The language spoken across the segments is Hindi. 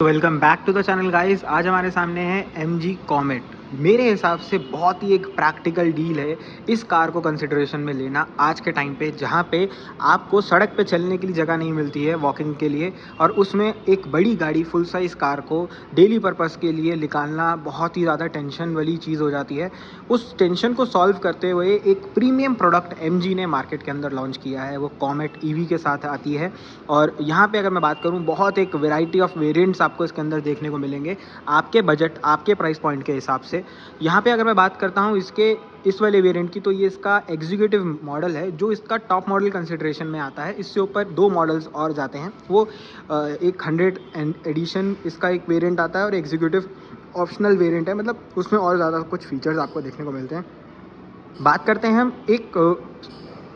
Welcome back to the channel guys. आज हमारे सामने है MG कॉमेट। मेरे हिसाब से बहुत ही एक प्रैक्टिकल डील है इस कार को कंसिडरेशन में लेना आज के टाइम पे, जहाँ पे आपको सड़क पे चलने के लिए जगह नहीं मिलती है वॉकिंग के लिए, और उसमें एक बड़ी गाड़ी फुल साइज़ कार को डेली पर्पस के लिए निकालना बहुत ही ज़्यादा टेंशन वाली चीज़ हो जाती है। उस टेंशन को सॉल्व करते हुए एक प्रीमियम प्रोडक्ट MG ने मार्केट के अंदर लॉन्च किया है, वो कॉमेट EV के साथ आती है। और यहाँ पे अगर मैं बात करूँ, बहुत एक वेराइटी ऑफ वेरिएंट्स आपको इसके अंदर देखने को मिलेंगे आपके बजट, आपके प्राइस पॉइंट के हिसाब से। यहाँ पे अगर मैं बात करता हूँ इसके इस वाले वेरिएंट की, तो ये इसका एग्जीक्यूटिव मॉडल है जो इसका टॉप मॉडल कंसिडरेशन में आता है। इससे ऊपर 2 मॉडल्स और जाते हैं, वो एक 100 एडिशन इसका एक वेरिएंट आता है और एग्जीक्यूटिव ऑप्शनल वेरिएंट है, मतलब उसमें और ज़्यादा कुछ फीचर्स आपको देखने को मिलते हैं। बात करते हैं हम एक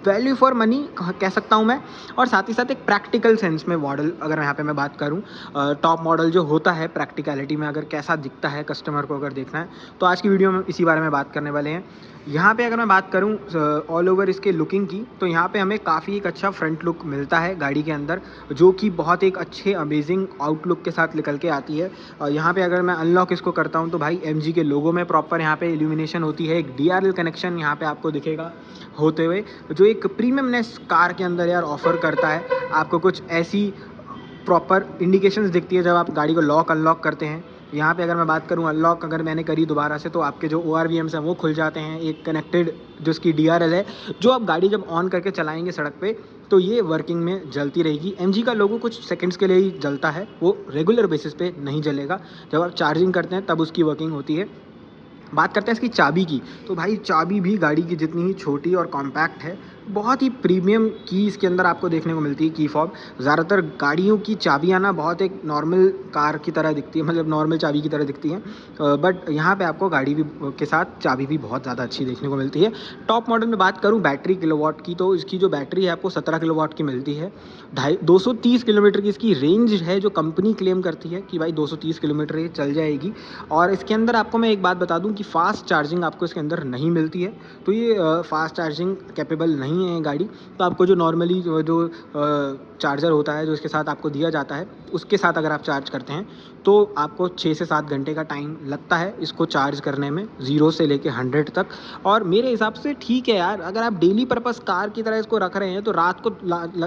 वैल्यू फॉर मनी कह सकता हूँ मैं, और साथ ही साथ एक प्रैक्टिकल सेंस में मॉडल अगर यहाँ पे मैं बात करूँ, टॉप मॉडल जो होता है प्रैक्टिकलिटी में अगर कैसा दिखता है कस्टमर को अगर देखना है, तो आज की वीडियो में इसी बारे में बात करने वाले हैं। यहाँ पे अगर मैं बात करूँ ऑल ओवर इसके लुकिंग की, तो यहाँ पे हमें काफ़ी एक अच्छा फ्रंट लुक मिलता है गाड़ी के अंदर, जो कि बहुत एक अच्छे अमेजिंग आउटलुक के साथ निकल के आती है। यहाँ पे अगर मैं अनलॉक इसको करता हूँ, तो भाई MG के लोगों में प्रॉपर यहाँ पे इल्यूमिनेशन होती है, एक DRL कनेक्शन यहाँ पे आपको दिखेगा होते हुए, जो एक प्रीमियमनेस कार के अंदर यार ऑफर करता है। आपको कुछ ऐसी प्रॉपर इंडिकेशंस दिखती है जब आप गाड़ी को लॉक अनलॉक करते हैं। यहाँ पे अगर मैं बात करूँ, अनलॉक अगर मैंने करी दोबारा से, तो आपके जो ORVMs हैं वो खुल जाते हैं। एक कनेक्टेड जो इसकी DRL है, जो आप गाड़ी जब ऑन करके चलाएंगे सड़क पे, तो ये वर्किंग में जलती रहेगी। MG का लोगो कुछ सेकंड्स के लिए ही जलता है, वो रेगुलर बेसिस पे नहीं जलेगा। जब आप चार्जिंग करते हैं तब उसकी वर्किंग होती है। बात करते हैं इसकी चाबी की, तो भाई चाबी भी गाड़ी की जितनी ही छोटी और कॉम्पैक्ट है। बहुत ही प्रीमियम की इसके अंदर आपको देखने को मिलती है, की फॉब। ज़्यादातर गाड़ियों की चाबियाँ ना बहुत एक नॉर्मल कार की तरह दिखती है, मतलब नॉर्मल चाबी की तरह दिखती हैं, बट यहाँ पे आपको गाड़ी भी के साथ चाबी भी बहुत ज़्यादा अच्छी देखने को मिलती है। टॉप मॉडल में बात करूँ बैटरी किलोवाट की, तो इसकी जो बैटरी है आपको 17 किलोवाट की मिलती है। 230 किलोमीटर की इसकी रेंज है, जो कंपनी क्लेम करती है कि भाई 230 किलोमीटर ये चल जाएगी। और इसके अंदर आपको मैं एक बात बता दूं कि फ़ास्ट चार्जिंग आपको इसके अंदर नहीं मिलती है, तो ये फ़ास्ट चार्जिंग कैपेबल नहीं है गाड़ी। तो आपको जो नॉर्मली जो चार्जर होता है जो इसके साथ आपको दिया जाता है, उसके साथ अगर आप चार्ज करते हैं, तो आपको 6 से 7 घंटे का टाइम लगता है इसको चार्ज करने में, 0 से लेके 100 तक। और मेरे हिसाब से ठीक है यार, अगर आप डेली पर्पस कार की तरह इसको रख रहे हैं, तो रात को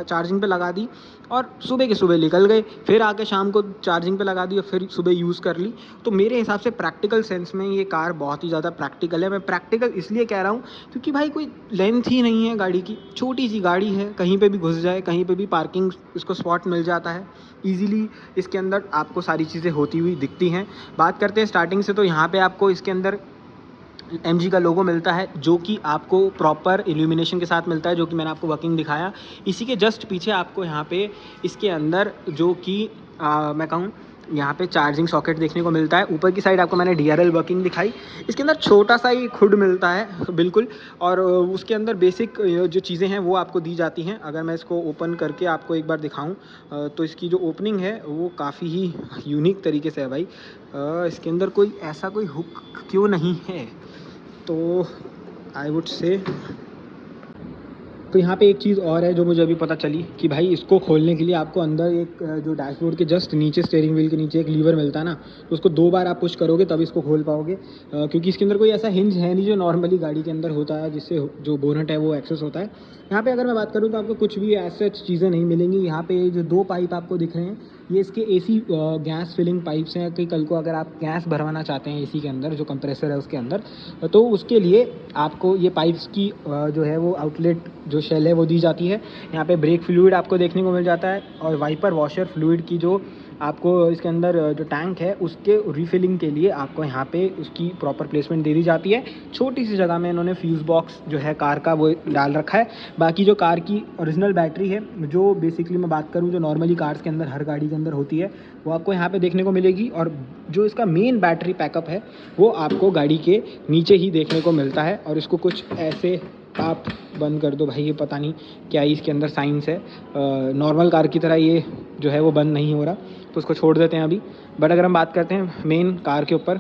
चार्जिंग पे लगा दी और सुबह के सुबह निकल गए, फिर आके शाम को चार्जिंग पे लगा दी और फिर सुबह यूज़ कर ली। तो मेरे हिसाब से प्रैक्टिकल सेंस में ये कार बहुत ही ज़्यादा प्रैक्टिकल है। मैं प्रैक्टिकल इसलिए कह रहा हूँ क्योंकि भाई कोई लेंथ ही नहीं है गाड़ी की, छोटी सी गाड़ी है, कहीं पे भी घुस जाए, कहीं पे भी पार्किंग इसको स्पॉट मिल जाता है ईजिली। इसके अंदर आपको सारी चीज़ें होती हुई दिखती हैं। बात करते हैं स्टार्टिंग से, तो यहाँ पे आपको इसके अंदर MG का लोगो मिलता है, जो कि आपको प्रॉपर इल्यूमिनेशन के साथ मिलता है, जो कि मैंने आपको वर्किंग दिखाया। इसी के जस्ट पीछे आपको यहाँ पे इसके अंदर जो कि मैं कहूँ, यहाँ पे चार्जिंग सॉकेट देखने को मिलता है। ऊपर की साइड आपको मैंने DRL वर्किंग दिखाई, इसके अंदर छोटा सा ही खुड मिलता है बिल्कुल, और उसके अंदर बेसिक जो चीज़ें हैं वो आपको दी जाती हैं। अगर मैं इसको ओपन करके आपको एक बार दिखाऊं, तो इसकी जो ओपनिंग है वो काफ़ी ही यूनिक तरीके से है भाई। इसके अंदर कोई ऐसा कोई हुक क्यों नहीं है, तो आई वुड से, तो यहाँ पे एक चीज़ और है जो मुझे अभी पता चली कि भाई इसको खोलने के लिए आपको अंदर एक जो डैशबोर्ड के जस्ट नीचे, स्टीयरिंग व्हील के नीचे एक लीवर मिलता है ना, तो उसको 2 बार आप पुश करोगे तब इसको खोल पाओगे, क्योंकि इसके अंदर कोई ऐसा हिंज है नहीं जो नॉर्मली गाड़ी के अंदर होता है, जिससे जो बोनट है वो एक्सेस होता है। यहाँ पे अगर मैं बात करूँ तो आपको कुछ भी ऐसे चीज़ें नहीं मिलेंगी। यहाँ पे जो 2 पाइप आपको दिख रहे हैं, ये इसके AC गैस फिलिंग पाइप्स हैं, कि कल को अगर आप गैस भरवाना चाहते हैं AC के अंदर, जो कंप्रेसर है उसके अंदर, तो उसके लिए आपको ये पाइप्स की जो है वो आउटलेट जो शेल है वो दी जाती है। यहाँ पे ब्रेक फ्लूइड आपको देखने को मिल जाता है, और वाइपर वॉशर फ्लूइड की जो आपको इसके अंदर जो टैंक है उसके रिफिलिंग के लिए आपको यहाँ पे उसकी प्रॉपर प्लेसमेंट दे दी जाती है। छोटी सी जगह में इन्होंने फ्यूज़ बॉक्स जो है कार का वो डाल रखा है। बाकी जो कार की ओरिजिनल बैटरी है, जो बेसिकली मैं बात करूँ जो नॉर्मली कार्स के अंदर हर गाड़ी के अंदर होती है, वो आपको यहाँ पे देखने को मिलेगी। और जो इसका मेन बैटरी पैकअप है वो आपको गाड़ी के नीचे ही देखने को मिलता है। और इसको कुछ ऐसे आप बंद कर दो भाई, ये पता नहीं क्या ही इसके अंदर साइंस है, नॉर्मल कार की तरह ये जो है वो बंद नहीं हो रहा, तो उसको छोड़ देते हैं अभी। बट अगर हम बात करते हैं मेन कार के ऊपर,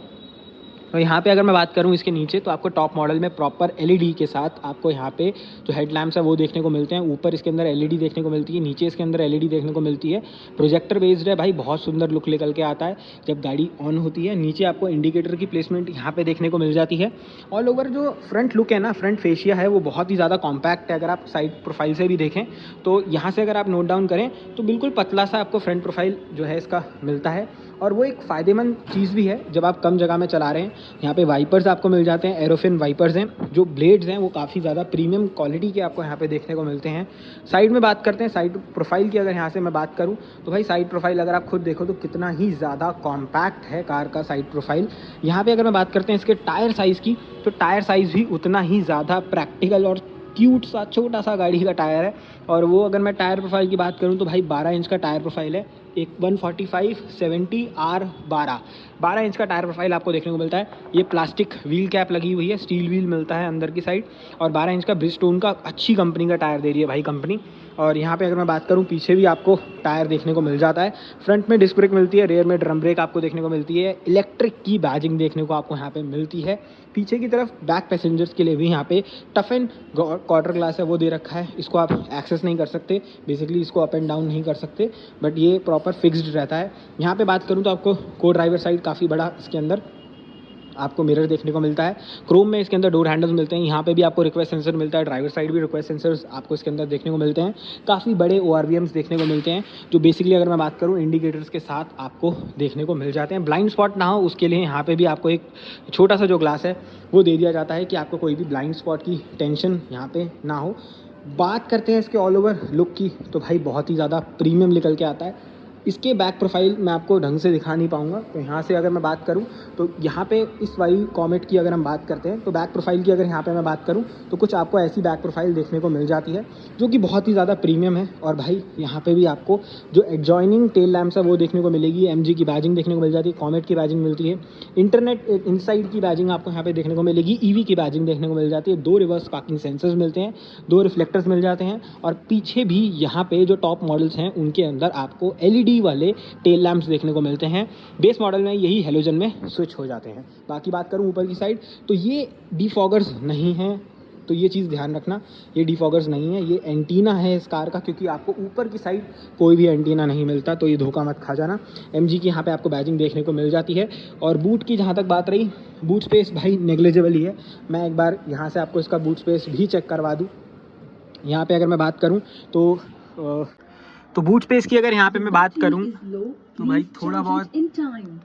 और यहाँ पे अगर मैं बात करूँ इसके नीचे, तो आपको टॉप मॉडल में प्रॉपर एलईडी के साथ आपको यहाँ पे जो हेडलैम्प्स है वो देखने को मिलते हैं। ऊपर इसके अंदर एलईडी देखने को मिलती है, नीचे इसके अंदर एलईडी देखने को मिलती है। प्रोजेक्टर बेस्ड है भाई, बहुत सुंदर लुक निकल के आता है जब गाड़ी ऑन होती है। नीचे आपको इंडिकेटर की प्लेसमेंट यहाँ पे देखने को मिल जाती है। ऑल ओवर जो फ्रंट लुक है ना, फ्रंट फेशिया है, वो बहुत ही ज़्यादा कॉम्पैक्ट है। अगर आप साइड प्रोफाइल से भी देखें तो यहाँ से अगर आप नोट डाउन करें तो बिल्कुल पतला सा आपको फ्रंट प्रोफाइल जो है इसका मिलता है। और वो एक फ़ायदेमंद चीज़ भी है जब आप कम जगह में चला रहे हैं। यहाँ पे वाइपर्स आपको मिल जाते हैं, एरोफिन वाइपर्स हैं। जो ब्लेड्स हैं वो काफ़ी ज़्यादा प्रीमियम क्वालिटी के आपको यहाँ पे देखने को मिलते हैं। साइड में बात करते हैं, साइड प्रोफाइल की अगर यहाँ से मैं बात करूँ तो भाई साइड प्रोफाइल अगर आप खुद देखो तो कितना ही ज़्यादा कॉम्पैक्ट है कार का साइड प्रोफाइल। यहाँ पे अगर मैं बात करते हैं इसके टायर साइज़ की, तो टायर साइज़ भी उतना ही ज़्यादा प्रैक्टिकल और क्यूट सा छोटा सा गाड़ी का टायर है। और वो अगर मैं टायर प्रोफाइल की बात करूँ तो भाई 12 इंच का टायर प्रोफाइल है। एक 145/70R12 इंच का टायर प्रोफाइल आपको देखने को मिलता है। ये प्लास्टिक व्हील कैप लगी हुई है, स्टील व्हील मिलता है अंदर की साइड, और 12 इंच का ब्रिजस्टोन का अच्छी कंपनी का टायर दे रही है भाई कंपनी। और यहाँ पे अगर मैं बात करूँ पीछे भी आपको टायर देखने को मिल जाता है। फ्रंट में डिस्क ब्रेक मिलती है, रेयर में ड्रम ब्रेक आपको देखने को मिलती है। इलेक्ट्रिक की बैजिंग देखने को आपको यहाँ पे मिलती है। पीछे की तरफ बैक पैसेंजर्स के लिए भी यहाँ पे टफ एंड क्वार्टर ग्लास है वो दे रखा है। इसको आप एक्सेस नहीं कर सकते, बेसिकली इसको अप एंड डाउन नहीं कर सकते, बट ये प्रॉपर फिक्स्ड रहता है। यहाँ पे बात करूँ तो आपको को ड्राइवर साइड काफ़ी बड़ा इसके अंदर आपको मिरर देखने को मिलता है। क्रोम में इसके अंदर डोर हैंडल्स मिलते हैं। यहाँ पे भी आपको रिक्वेस्ट सेंसर मिलता है, ड्राइवर साइड भी रिक्वेस्ट सेंसर्स आपको इसके अंदर देखने को मिलते हैं। काफ़ी बड़े ORVMs देखने को मिलते हैं, जो बेसिकली अगर मैं बात करूँ इंडिकेटर्स के साथ आपको देखने को मिल जाते हैं। ब्लाइंड स्पॉट ना हो उसके लिए यहाँ पे भी आपको एक छोटा सा जो ग्लास है वो दे दिया जाता है कि आपको कोई भी ब्लाइंड स्पॉट की टेंशन यहाँ पे ना हो। बात करते हैं इसके ऑल ओवर लुक की, तो भाई बहुत ही ज़्यादा प्रीमियम निकल के आता है। इसके बैक प्रोफाइल मैं आपको ढंग से दिखा नहीं पाऊँगा, तो यहाँ से अगर मैं बात करूँ तो यहाँ पे इस वाली कॉमेट की अगर हम बात करते हैं तो बैक प्रोफाइल की अगर यहाँ पे मैं बात करूँ तो कुछ आपको ऐसी बैक प्रोफाइल देखने को मिल जाती है जो कि बहुत ही ज़्यादा प्रीमियम है। और भाई यहाँ पे भी आपको जो एडजॉइनिंग टेल लैम्प्स है वो देखने को मिलेगी। MG की बैजिंग देखने को मिल जाती है, कॉमेट की बैजिंग मिलती है, इंटरनेट इनसाइड की बैजिंग आपको यहाँ पे देखने को मिलेगी, EV की बैजिंग देखने को मिल जाती है। 2 रिवर्स पार्किंग सेंसर्स मिलते हैं, 2 रिफ्लेक्टर्स मिल जाते हैं, और पीछे भी यहाँ पे जो टॉप मॉडल्स हैं उनके अंदर आपको LED वाले टेल लैम्प्स देखने को मिलते हैं। बेस मॉडल में यही हेलोजन में स्विच हो जाते हैं। बाकी बात करूं ऊपर की साइड तो ये डिफॉगर्स नहीं है, तो ये चीज़ ध्यान रखना, ये डिफॉगर्स नहीं है, ये एंटीना है इस कार का, क्योंकि आपको ऊपर की साइड कोई भी एंटीना नहीं मिलता, तो ये धोखा मत खा जाना। MG की यहाँ पे आपको बैजिंग देखने को मिल जाती है। और बूट की जहाँ तक बात रही, बूट स्पेस भाई नेग्लिजिबल ही है। मैं एक बार यहाँ से आपको इसका बूट स्पेस भी चेक करवा दूँ। यहाँ पे अगर मैं बात करूँ तो बूट स्पेस की अगर यहाँ पे मैं बात करूँ तो भाई थोड़ा बहुत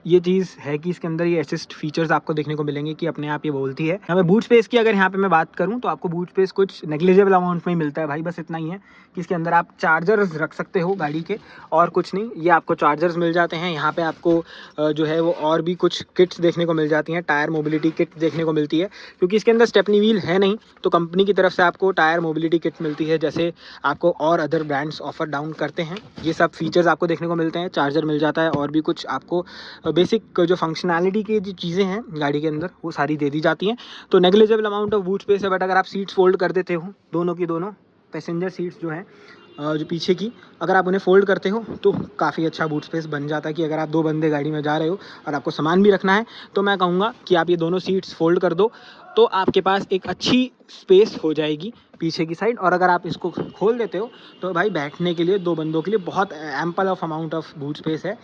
ये चीज़ है कि इसके अंदर ये असिस्ट फीचर्स आपको देखने को मिलेंगे कि अपने आप ये बोलती है। यहाँ पे बूट स्पेस की अगर यहाँ पे मैं बात करूँ तो आपको बूट स्पेस कुछ नेग्लिजिबल अमाउंट में ही मिलता है भाई, बस इतना ही है कि इसके अंदर आप चार्जर्स रख सकते हो गाड़ी के, और कुछ नहीं। ये आपको चार्जर्स मिल जाते हैं। यहाँ पे आपको जो है वो और भी कुछ किट्स देखने को मिल जाती हैं, टायर मोबिलिटी किट देखने को मिलती है, क्योंकि इसके अंदर स्टेपनी व्हील है नहीं, तो कंपनी की तरफ से आपको टायर मोबिलिटी किट मिलती है, जैसे आपको और अदर ब्रांड्स ऑफर डाउन करते हैं। ये सब फीचर्स आपको देखने को मिलते हैं, चार्जर मिल जाता है, और भी कुछ आपको बेसिक जो फंक्शनैलिटी की जो चीज़ें हैं गाड़ी के अंदर वो सारी दे दी जाती हैं। तो negligible amount of boot space है, बट अगर आप सीट्स फोल्ड कर देते हो, दोनों की दोनों पैसेंजर सीट्स जो हैं जो पीछे की, अगर आप उन्हें फोल्ड करते हो तो काफ़ी अच्छा बूट स्पेस बन जाता है कि अगर आप 2 बंदे गाड़ी में जा रहे हो और आपको सामान भी रखना है, तो मैं कहूँगा कि आप ये दोनों सीट्स फोल्ड कर दो, तो आपके पास एक अच्छी स्पेस हो जाएगी पीछे की साइड। और अगर आप इसको खोल देते हो तो भाई बैठने के लिए 2 बंदों के लिए बहुत ample of amount of boot space है।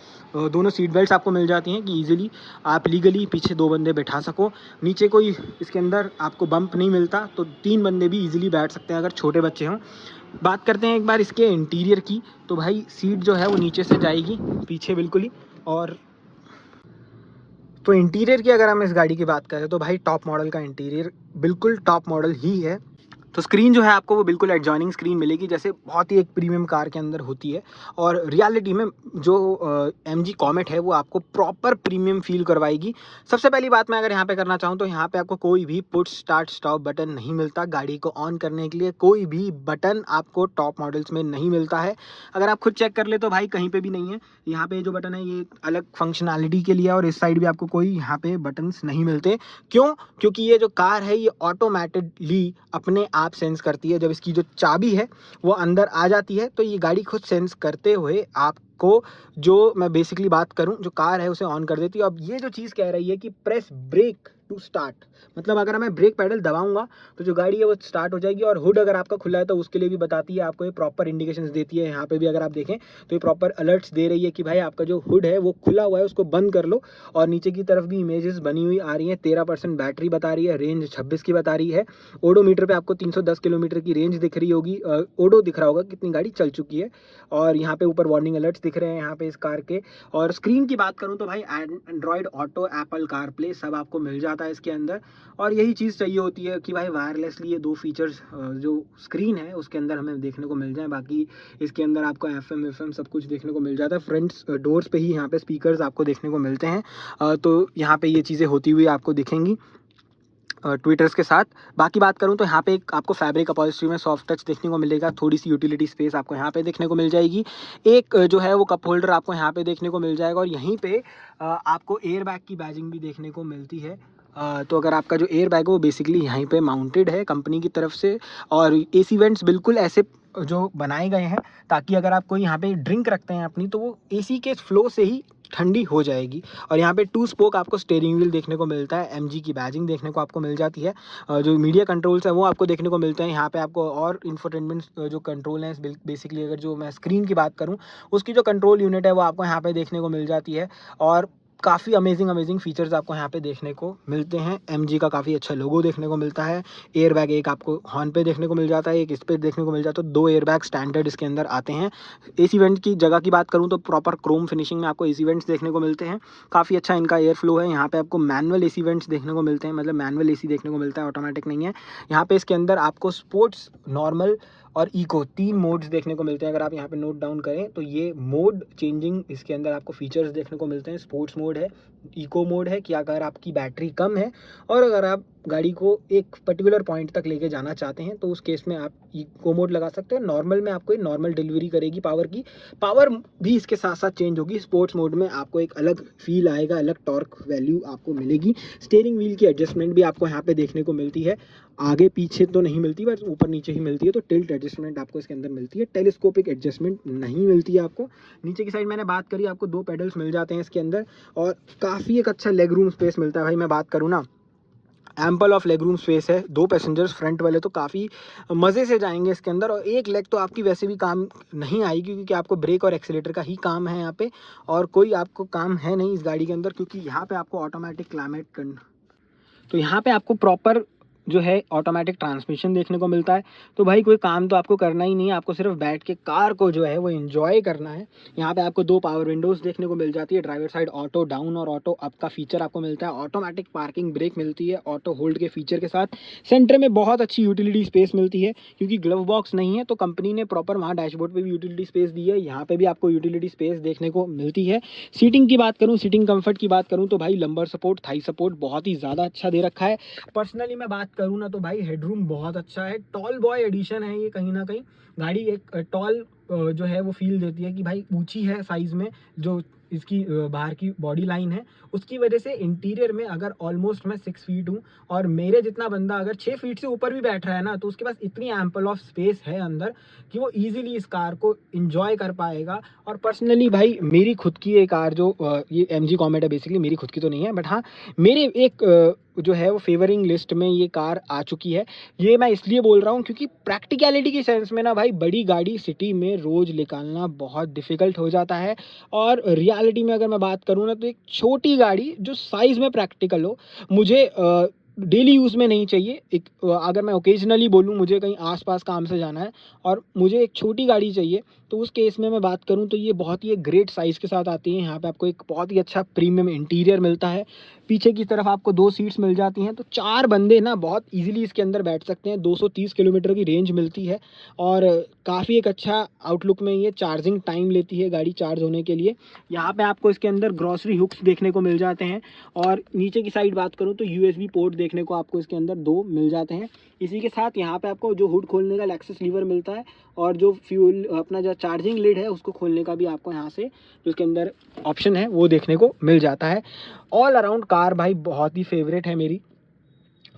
दोनों सीट बेल्ट्स आपको मिल जाती हैं कि इजीली आप लीगली पीछे 2 बंदे बैठा सको। नीचे कोई इसके अंदर आपको बम्प नहीं मिलता, तो 3 बंदे भी इजीली बैठ सकते हैं अगर छोटे बच्चे हों। बात करते हैं एक बार इसके इंटीरियर की, तो भाई सीट जो है वो नीचे से जाएगी पीछे बिल्कुल ही। और तो इंटीरियर की अगर हम इस गाड़ी की बात करें तो भाई टॉप मॉडल का इंटीरियर बिल्कुल टॉप मॉडल ही है। तो स्क्रीन जो है आपको वो बिल्कुल एडजॉइनिंग स्क्रीन मिलेगी, जैसे बहुत ही एक प्रीमियम कार के अंदर होती है। और रियलिटी में जो MG कॉमेट है वो आपको प्रॉपर प्रीमियम फील करवाएगी। सबसे पहली बात मैं अगर यहाँ पे करना चाहूँ तो यहाँ पे आपको कोई भी पुश स्टार्ट स्टॉप बटन नहीं मिलता। गाड़ी को ऑन करने के लिए कोई भी बटन आपको टॉप मॉडल्स में नहीं मिलता है। अगर आप खुद चेक कर ले तो भाई कहीं पर भी नहीं है। यहाँ पे जो बटन है ये अलग फंक्शनैलिटी के लिए, और इस साइड भी आपको कोई यहाँ पे बटन्स नहीं मिलते। क्यों? क्योंकि ये जो कार है ये ऑटोमेटिकली अपने आप सेंस करती है। जब इसकी जो चाबी है वो अंदर आ जाती है तो ये गाड़ी खुद सेंस करते हुए आप को जो मैं बेसिकली बात करूं, जो कार है उसे ऑन कर देती है। अब ये जो चीज़ कह रही है कि प्रेस ब्रेक टू स्टार्ट, मतलब अगर मैं ब्रेक पैडल दबाऊंगा तो जो गाड़ी है वो स्टार्ट हो जाएगी। और हुड अगर आपका खुला है तो उसके लिए भी बताती है आपको, ये प्रॉपर इंडिकेशंस देती है। यहाँ पे भी अगर आप देखें तो ये प्रॉपर अलर्ट्स दे रही है कि भाई आपका जो हुड है वो खुला हुआ है, उसको बंद कर लो। और नीचे की तरफ भी इमेजेस बनी हुई आ रही हैं। 13% बैटरी बता रही है, रेंज 26 की बता रही है। ओडोमीटर पे आपको 310 किलोमीटर की रेंज दिख रही होगी, ओडो दिख रहा होगा कितनी गाड़ी चल चुकी है। और यहाँ पे ऊपर वार्निंग अलर्ट्स दिख रहे हैं यहाँ पे इस कार के। और स्क्रीन की बात करूँ तो भाई Android auto, Apple car play सब आपको मिल जाता है इसके अंदर। और यही चीज़ चाहिए होती है कि भाई वायरलेसली ये दो फीचर्स जो स्क्रीन है उसके अंदर हमें देखने को मिल जाए। बाकी इसके अंदर आपको FM सब कुछ देखने को मिल जाता है। फ्रंट डोर्स पे ही यहाँ पे स्पीकर्स आपको देखने को मिलते हैं। तो यहाँ पे ये चीज़ें होती हुई आपको दिखेंगी ट्विटर्स के साथ। बाकी बात करूं तो यहाँ पे एक आपको फैब्रिक अपॉल्स्ट्री में सॉफ्ट टच देखने को मिलेगा। थोड़ी सी यूटिलिटी स्पेस आपको यहाँ पे देखने को मिल जाएगी। एक जो है वो कप होल्डर आपको यहाँ पे देखने को मिल जाएगा। और यहीं पे आपको एयर बैग की बैजिंग भी देखने को मिलती है। तो अगर आपका जो एयर बैग है वो बेसिकली यहीं पे माउंटेड है कंपनी की तरफ से। और AC वेंट्स बिल्कुल ऐसे जो बनाए गए हैं ताकि अगर आप कोई यहाँ पे ड्रिंक रखते हैं अपनी तो वो AC के फ्लो से ही ठंडी हो जाएगी। और यहाँ पे 2 स्पोक आपको स्टीयरिंग व्हील देखने को मिलता है। MG की बैजिंग देखने को आपको मिल जाती है। जो मीडिया कंट्रोल्स है वो आपको देखने को मिलते हैं यहाँ पे आपको। और इंफोटेनमेंट जो कंट्रोल है बेसिकली अगर जो मैं स्क्रीन की बात करूँ उसकी जो कंट्रोल यूनिट है वो आपको यहाँ पे देखने को मिल जाती है। और काफ़ी अमेजिंग फीचर्स आपको यहाँ पे देखने को मिलते हैं। MG का काफ़ी अच्छा लोगो देखने को मिलता है। एयर बैग एक आपको हॉर्न पे देखने को मिल जाता है, एक इस पे देखने को मिल जाता है। 2 एयर बैग स्टैंडर्ड इसके अंदर आते हैं। AC वेंट की जगह की बात करूँ तो प्रॉपर क्रोम फिनिशिंग में आपको AC वेंट्स देखने को मिलते हैं। काफ़ी अच्छा इनका एयर फ्लो है। यहाँ पे आपको मैनुअल AC वेंट्स देखने को मिलते हैं, मतलब मैनुअल AC देखने को मिलता है, ऑटोमेटिक नहीं है। यहाँ पे इसके अंदर आपको स्पोर्ट्स, नॉर्मल और इको 3 मोड्स देखने को मिलते हैं। अगर आप यहाँ पे नोट डाउन करें तो ये मोड चेंजिंग इसके अंदर आपको फीचर्स देखने को मिलते हैं। स्पोर्ट्स मोड है, इको मोड है कि अगर आपकी बैटरी कम है और अगर आप गाड़ी को एक पर्टिकुलर पॉइंट तक लेके जाना चाहते हैं तो उस केस में आप इको मोड लगा सकते हो। नॉर्मल में आपको नॉर्मल डिलीवरी करेगी पावर की, पावर भी इसके साथ साथ चेंज होगी। स्पोर्ट्स मोड में आपको एक अलग फील आएगा, अलग टॉर्क वैल्यू आपको मिलेगी। स्टीयरिंग व्हील की एडजस्टमेंट भी आपको यहाँ पे देखने को मिलती है। आगे पीछे तो नहीं मिलती, बस ऊपर नीचे ही मिलती है। तो टिल्ट एडजस्टमेंट आपको इसके अंदर मिलती है, टेलीस्कोपिक एडजस्टमेंट नहीं मिलती है आपको। नीचे की साइड मैंने बात करी, आपको 2 पेडल्स मिल जाते हैं इसके अंदर। और काफ़ी एक अच्छा लेग रूम स्पेस मिलता है भाई। मैं बात करूँ ना, ample of leg room space है। 2 पैसेंजर्स फ्रंट वाले तो काफ़ी मज़े से जाएंगे इसके अंदर। और एक लेग तो आपकी वैसे भी काम नहीं आएगी क्योंकि आपको ब्रेक और एक्सीलेटर का ही काम है यहाँ पे, और कोई आपको काम है नहीं इस गाड़ी के अंदर, क्योंकि यहाँ पे आपको ऑटोमेटिक क्लाइमेट तो यहाँ पे आपको प्रॉपर जो है ऑटोमेटिक ट्रांसमिशन देखने को मिलता है। तो भाई कोई काम तो आपको करना ही नहीं है, आपको सिर्फ बैठ के कार को जो है वो एंजॉय करना है। यहाँ पे आपको 2 पावर विंडोज़ देखने को मिल जाती है। ड्राइवर साइड ऑटो डाउन और ऑटो अप का फीचर आपको मिलता है। ऑटोमेटिक पार्किंग ब्रेक मिलती है ऑटो होल्ड के फीचर के साथ। सेंटर में बहुत अच्छी यूटिलिटी स्पेस मिलती है क्योंकि ग्लव बॉक्स नहीं है तो कंपनी ने प्रॉपर वहाँ डैशबोर्ड पर भी यूटिलिटी स्पेस दी है। यहाँ पर भी आपको यूटिलिटी स्पेस देखने को मिलती है। सीटिंग की बात करूँ, सीटिंग कम्फर्ट की बात करूँ तो भाई लंबर सपोर्ट, थाई सपोर्ट बहुत ही ज़्यादा अच्छा दे रखा है। पर्सनली मैं बात करूँ ना तो भाई हेडरूम बहुत अच्छा है। टॉल बॉय एडिशन है ये, कहीं ना कहीं गाड़ी एक टॉल जो है वो फील देती है कि भाई ऊंची है साइज में। जो इसकी बाहर की बॉडी लाइन है उसकी वजह से इंटीरियर में अगर ऑलमोस्ट मैं 6 फीट हूँ और मेरे जितना बंदा अगर 6 फीट से ऊपर भी बैठ रहा है ना तो उसके पास इतनी एम्पल ऑफ स्पेस है अंदर कि वो इजीली इस कार को इंजॉय कर पाएगा। और पर्सनली भाई मेरी खुद की एक कार जो ये MG कॉमेट है, बेसिकली मेरी खुद की तो नहीं है बट हाँ मेरे एक जो है वो फेवरिंग लिस्ट में ये कार आ चुकी है। ये मैं इसलिए बोल रहा हूँ क्योंकि प्रैक्टिकलिटी की सेंस में ना भाई बड़ी गाड़ी सिटी में रोज़ निकालना बहुत डिफ़िकल्ट हो जाता है। और रियलिटी में अगर मैं बात करूँ ना तो एक छोटी गाड़ी जो साइज़ में प्रैक्टिकल हो, मुझे डेली यूज़ में नहीं चाहिए। एक अगर मैं ओकेजनली बोलूँ मुझे कहीं आसपास काम से जाना है और मुझे एक छोटी गाड़ी चाहिए तो उस केस में मैं बात करूँ तो ये बहुत ही एक ग्रेट साइज़ के साथ आती है। यहाँ पे आपको एक बहुत ही अच्छा प्रीमियम इंटीरियर मिलता है। पीछे की तरफ आपको 2 सीट्स मिल जाती हैं तो 4 बंदे ना बहुत इजीली इसके अंदर बैठ सकते हैं। 230 किलोमीटर की रेंज मिलती है और काफ़ी एक अच्छा आउटलुक में ये चार्जिंग टाइम लेती है गाड़ी चार्ज होने के लिए। यहाँ पे आपको इसके अंदर ग्रॉसरी हुक्स देखने को मिल जाते हैं। और नीचे की साइड बात करूँ तो USB पोर्ट देखने को आपको इसके अंदर 2 मिल जाते हैं। इसी के साथ यहाँ पे आपको जो हुड खोलने का एक्सेस लीवर मिलता है और जो फ्यूल अपना जो चार्जिंग लिड है उसको खोलने का भी आपको यहाँ से जो इसके अंदर ऑप्शन है वो देखने को मिल जाता है। ऑल अराउंड कार भाई बहुत ही फेवरेट है मेरी।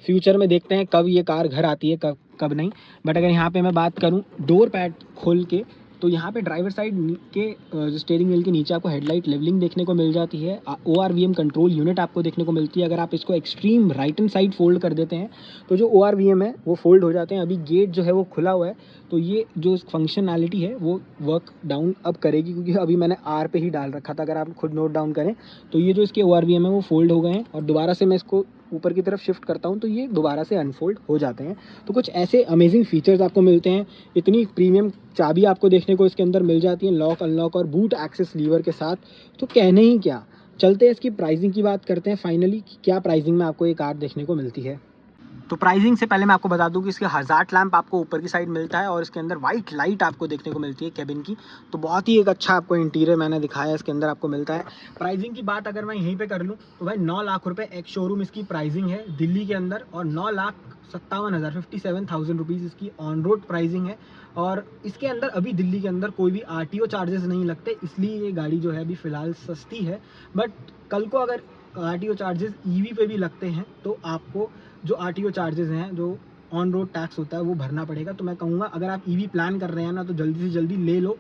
फ्यूचर में देखते हैं कब ये कार घर आती है कब कब नहीं। बट अगर यहाँ पे मैं बात करूँ डोर पैड खोल के तो यहाँ पे ड्राइवर साइड के स्टीयरिंग व्हील के नीचे आपको हेडलाइट लेवलिंग देखने को मिल जाती है। ORVM कंट्रोल यूनिट आपको देखने को मिलती है। अगर आप इसको extreme right hand side fold कर देते हैं तो जो ORVM है वो फोल्ड हो जाते हैं। अभी गेट जो है वो खुला हुआ है, तो ये जो फंक्शनैलिटी है वो वर्क डाउन अब करेगी, क्योंकि अभी मैंने R पे ही डाल रखा था। अगर आप खुद नोट डाउन करें तो ये जो इसके ORVM है वो फोल्ड हो गए हैं, और दोबारा से मैं इसको ऊपर की तरफ शिफ्ट करता हूँ तो ये दोबारा से अनफोल्ड हो जाते हैं। तो कुछ ऐसे अमेजिंग फीचर्स आपको मिलते हैं। इतनी प्रीमियम चाबी आपको देखने को इसके अंदर मिल जाती है, लॉक अनलॉक और बूट एक्सेस लीवर के साथ। तो कहने ही क्या। चलते हैं इसकी प्राइसिंग की बात करते हैं फाइनली, कि क्या प्राइसिंग में आपको ये कार देखने को मिलती है। तो प्राइसिंग से पहले मैं आपको बता दूं कि इसके हज़ार्ड लैंप आपको ऊपर की साइड मिलता है, और इसके अंदर वाइट लाइट आपको देखने को मिलती है केबिन की। तो बहुत ही एक अच्छा आपको इंटीरियर मैंने दिखाया इसके अंदर आपको मिलता है। प्राइसिंग की बात अगर मैं यहीं पे कर लूँ तो भाई 9 लाख रुपए एक शोरूम इसकी प्राइसिंग है दिल्ली के अंदर, और 9,57,000 57,000 रुपीज़ इसकी ऑन रोड प्राइसिंग है। और इसके अंदर अभी दिल्ली के अंदर कोई भी RTO चार्जेस नहीं लगते, इसलिए ये गाड़ी जो है अभी फ़िलहाल सस्ती है। बट कल को अगर RTO चार्जेस EV पे भी लगते हैं तो आपको जो RTO चार्जेस हैं, जो ऑन रोड टैक्स होता है, वो भरना पड़ेगा। तो मैं कहूँगा अगर आप EV प्लान कर रहे हैं ना तो जल्दी से जल्दी ले लो,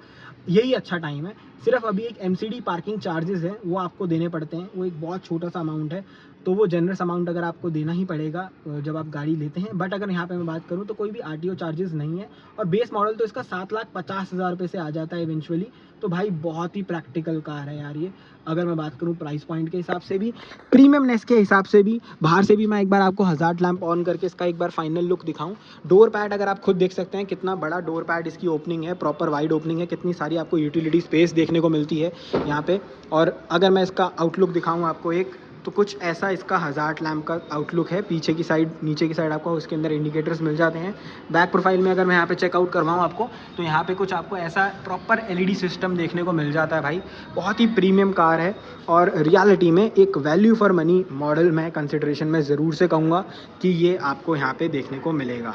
यही अच्छा टाइम है। सिर्फ अभी एक MCD पार्किंग चार्जेस है वो आपको देने पड़ते हैं, वो एक बहुत छोटा सा अमाउंट है, तो वो जनरस अमाउंट अगर आपको देना ही पड़ेगा जब आप गाड़ी लेते हैं। बट अगर यहाँ पे मैं बात करूँ तो कोई भी RTO चार्जेस नहीं है, और बेस मॉडल तो इसका 7,50,000 रुपये से आ जाता है इवेंचुअली। तो भाई बहुत ही प्रैक्टिकल कार है यार ये। अगर मैं बात करूँ प्राइस पॉइंट के हिसाब से भी, प्रीमियमनेस के हिसाब से भी, बाहर से भी मैं एक बार आपको हज़ार्ड लैंप ऑन करके इसका एक बार फाइनल लुक दिखाऊं। डोर पैड अगर आप खुद देख सकते हैं कितना बड़ा डोर पैड इसकी ओपनिंग है, प्रॉपर वाइड ओपनिंग है, कितनी सारी आपको यूटिलिटी स्पेस देखने को मिलती है यहाँ पे। और अगर मैं इसका आउटलुक दिखाऊं आपको एक, तो कुछ ऐसा इसका हज़ार्ड लैंप का आउटलुक है। पीछे की साइड, नीचे की साइड आपको उसके अंदर इंडिकेटर्स मिल जाते हैं। बैक प्रोफाइल में अगर मैं यहाँ पे चेकआउट करवाऊँ आपको, तो यहाँ पे कुछ आपको ऐसा प्रॉपर LED सिस्टम देखने को मिल जाता है भाई। बहुत ही प्रीमियम कार है, और रियलिटी में एक वैल्यू फॉर मनी मॉडल मैं कंसिडरेशन में ज़रूर से कहूँगा कि ये आपको यहाँ पे देखने को मिलेगा।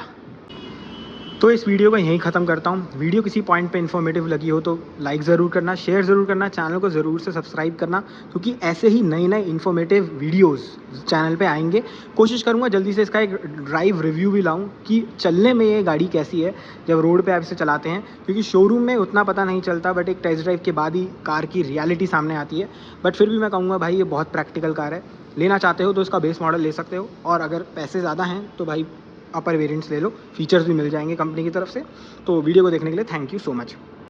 तो इस वीडियो को यहीं ख़त्म करता हूँ। वीडियो किसी पॉइंट पे इन्फॉर्मेटिव लगी हो तो लाइक ज़रूर करना, शेयर ज़रूर करना, चैनल को ज़रूर से सब्सक्राइब करना, क्योंकि ऐसे ही नए नए इन्फॉर्मेटिव वीडियोस चैनल पे आएंगे। कोशिश करूँगा जल्दी से इसका एक ड्राइव रिव्यू भी लाऊँ कि चलने में ये गाड़ी कैसी है जब रोड पर आप इसे चलाते हैं, क्योंकि शोरूम में उतना पता नहीं चलता, बट एक टेस्ट ड्राइव के बाद ही कार की रियलिटी सामने आती है। बट फिर भी मैं कहूँगा भाई ये बहुत प्रैक्टिकल कार है। लेना चाहते हो तो इसका बेस मॉडल ले सकते हो, और अगर पैसे ज़्यादा हैं तो भाई अपर वेरिएंट्स ले लो, फीचर्स भी मिल जाएंगे कंपनी की तरफ से। तो वीडियो को देखने के लिए थैंक यू सो मच।